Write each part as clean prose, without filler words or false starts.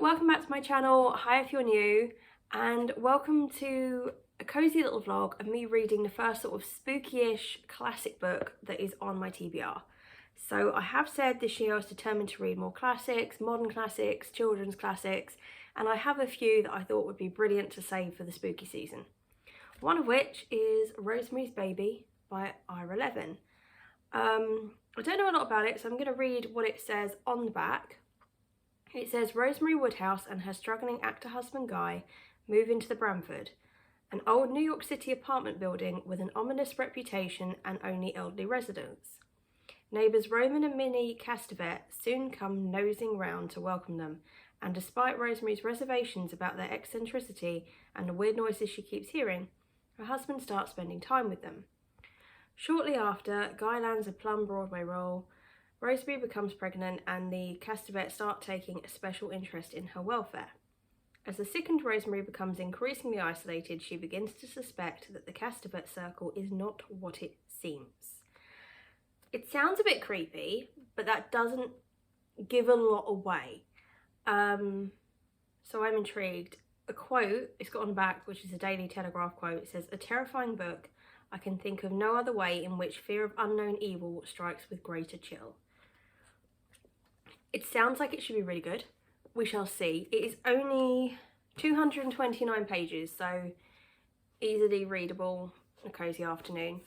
welcome back to my channel. Hi if you're new, and welcome to a cozy little vlog of me reading the first sort of spooky-ish classic book that is on my TBR. So I have said this year I was determined to read more classics, modern classics, children's classics, and I have a few that I thought would be brilliant to save for the spooky season. One of which is Rosemary's Baby by Ira Levin. I don't know a lot about it, so I'm going to read what it says on the back. It says, Rosemary Woodhouse and her struggling actor husband Guy move into the Bramford, an old New York City apartment building with an ominous reputation and only elderly residents. Neighbours Roman and Minnie Castevet soon come nosing round to welcome them, and despite Rosemary's reservations about their eccentricity and the weird noises she keeps hearing, her husband starts spending time with them. Shortly after, Guy lands a plum Broadway role. Rosemary becomes pregnant and the Castevets start taking a special interest in her welfare. As the sickened Rosemary becomes increasingly isolated, she begins to suspect that the Castevet circle is not what it seems. It sounds a bit creepy, but that doesn't give a lot away. So I'm intrigued. A quote, it's got on the back, which is a Daily Telegraph quote. It says, "A terrifying book. I can think of no other way in which fear of unknown evil strikes with greater chill." It sounds like it should be really good. We shall see. It is only 229 pages, so easily readable, a cozy afternoon.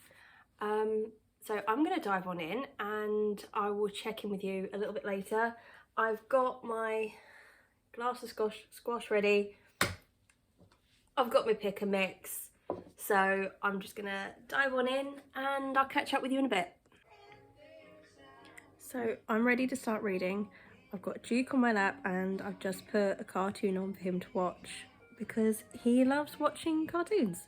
So I'm going to dive on in and I will check in with you a little bit later. I've got my glass of squash ready. I've got my pick and mix. So I'm just going to dive on in and I'll catch up with you in a bit. So I'm ready to start reading. I've got Duke on my lap and I've just put a cartoon on for him to watch because he loves watching cartoons.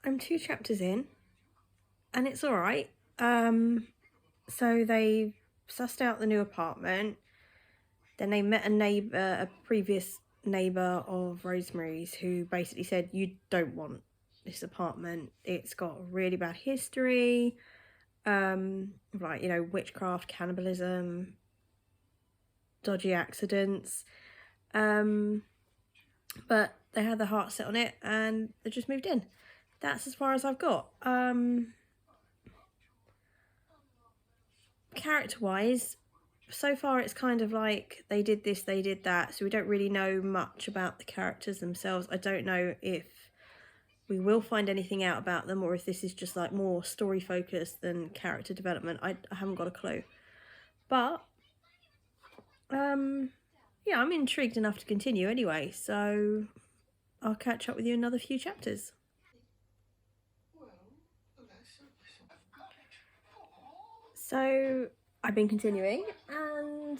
I'm 2 chapters in and it's alright. So they sussed out the new apartment, then they met a previous neighbour of Rosemary's who basically said, you don't want this apartment, it's got a really bad history, like, you know, witchcraft, cannibalism, dodgy accidents, but they had their heart set on it and they just moved in. That's as far as I've got. Character-wise, so far it's kind of like they did this, they did that, so we don't really know much about the characters themselves. I don't know if we will find anything out about them or if this is just like more story focused than character development. I haven't got a clue, but yeah, I'm intrigued enough to continue anyway, so I'll catch up with you in another few chapters. So I've been continuing and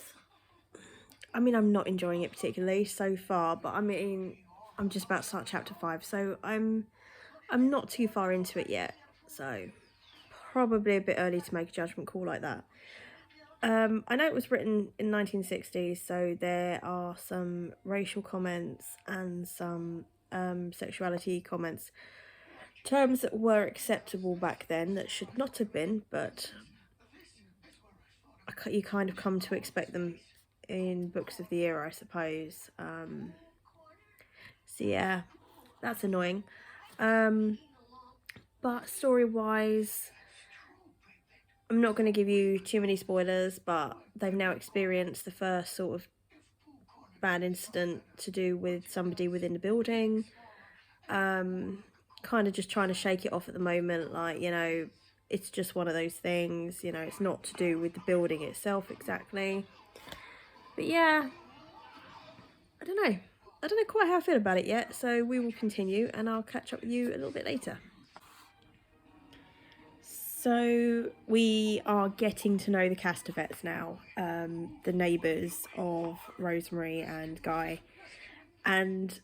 I mean, I'm not enjoying it particularly so far, but I mean, I'm just about to start chapter 5, so I'm not too far into it yet, so probably a bit early to make a judgment call like that. I know it was written in 1960s, so there are some racial comments and some sexuality comments, terms that were acceptable back then that should not have been, but you kind of come to expect them in books of the era, I suppose. So yeah, that's annoying. But story-wise, I'm not going to give you too many spoilers, but they've now experienced the first sort of bad incident to do with somebody within the building. Kind of just trying to shake it off at the moment, like, you know, it's just one of those things, you know, it's not to do with the building itself exactly. But yeah, I don't know quite how I feel about it yet, so we will continue and I'll catch up with you a little bit later. So we are getting to know the Castevets now, the neighbours of Rosemary and Guy, and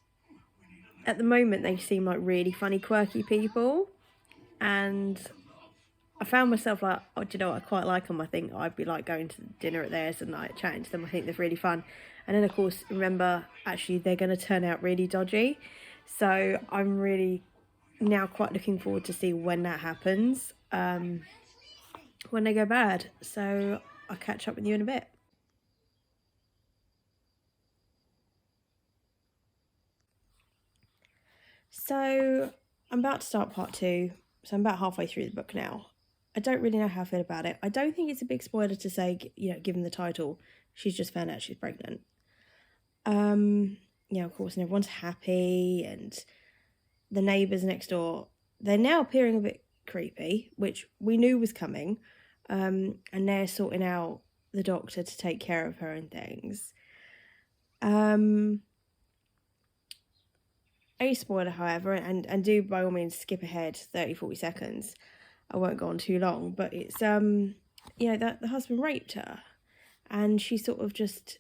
at the moment they seem like really funny, quirky people, and I found myself like, oh, do you know what, I quite like them. I think I'd be like going to dinner at theirs and like chatting to them. I think they're really fun. And then of course, remember, actually they're going to turn out really dodgy. So I'm really now quite looking forward to see when that happens, when they go bad. So I'll catch up with you in a bit. So I'm about to start part 2. So I'm about halfway through the book now. I don't really know how I feel about it. I don't think it's a big spoiler to say, you know, given the title, she's just found out she's pregnant. Yeah, of course, and everyone's happy, and the neighbours next door, they're now appearing a bit creepy, which we knew was coming. And they're sorting out the doctor to take care of her and things. A spoiler, however, and do by all means skip ahead 30-40 seconds. I won't go on too long, but it's you know, that the husband raped her, and she's sort of just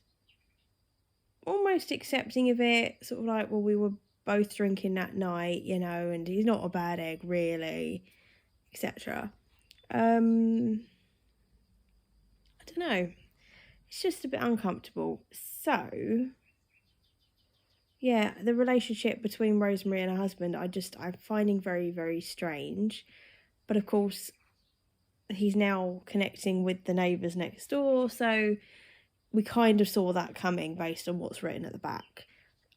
almost accepting of it, sort of like, well, we were both drinking that night, you know, and he's not a bad egg really, etc. I don't know, it's just a bit uncomfortable. So yeah, the relationship between Rosemary and her husband, I'm finding very, very strange. But of course, he's now connecting with the neighbours next door, so we kind of saw that coming based on what's written at the back.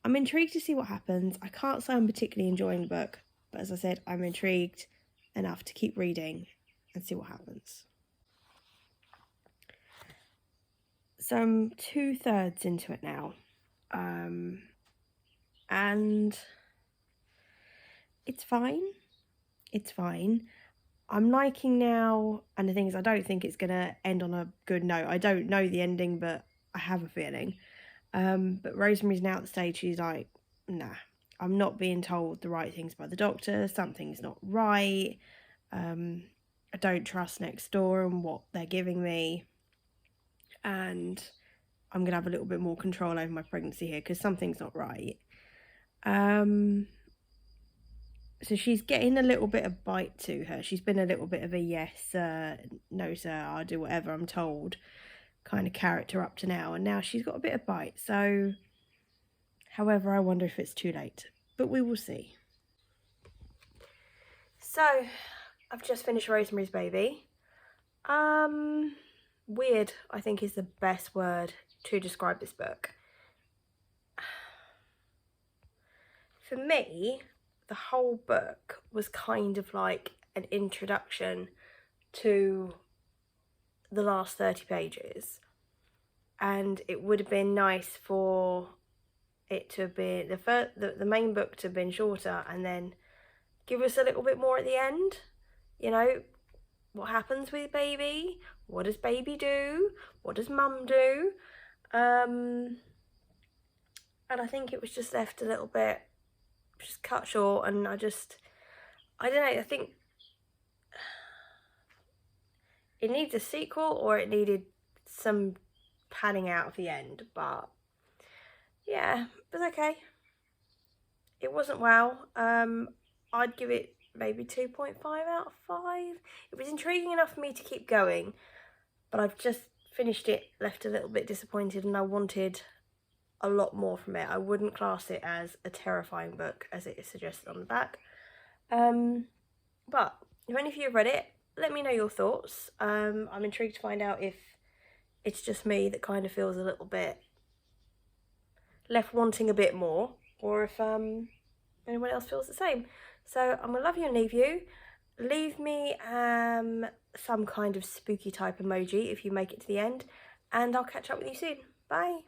I'm intrigued to see what happens. I can't say I'm particularly enjoying the book, but as I said, I'm intrigued enough to keep reading and see what happens. So I'm 2/3 into it now. And it's fine. It's fine. I'm liking now, and the thing is, I don't think it's going to end on a good note. I don't know the ending, but I have a feeling. But Rosemary's now at the stage she's like, nah, I'm not being told the right things by the doctor. Something's not right. I don't trust next door and what they're giving me. And I'm going to have a little bit more control over my pregnancy here because something's not right. So she's getting a little bit of bite to her. She's been a little bit of a yes, no sir, I'll do whatever I'm told kind of character up to now. And now she's got a bit of bite. So, however, I wonder if it's too late. But we will see. So, I've just finished Rosemary's Baby. Weird, I think, is the best word to describe this book. For me, the whole book was kind of like an introduction to the last 30 pages. And it would have been nice for it to be the main book to have been shorter and then give us a little bit more at the end. You know, what happens with baby? What does baby do? What does mum do? And I think it was just left a little bit just cut short, and I don't know, I think it needs a sequel or it needed some padding out of the end, but yeah, it was okay. It wasn't wow. I'd give it maybe 2.5 out of 5. It was intriguing enough for me to keep going, but I've just finished it, left a little bit disappointed, and I wanted a lot more from it. I wouldn't class it as a terrifying book as it is suggested on the back. But if any of you have read it, let me know your thoughts. I'm intrigued to find out if it's just me that kind of feels a little bit left wanting a bit more, or if anyone else feels the same. So I'm gonna love you and leave you. Leave me some kind of spooky type emoji if you make it to the end, and I'll catch up with you soon. Bye.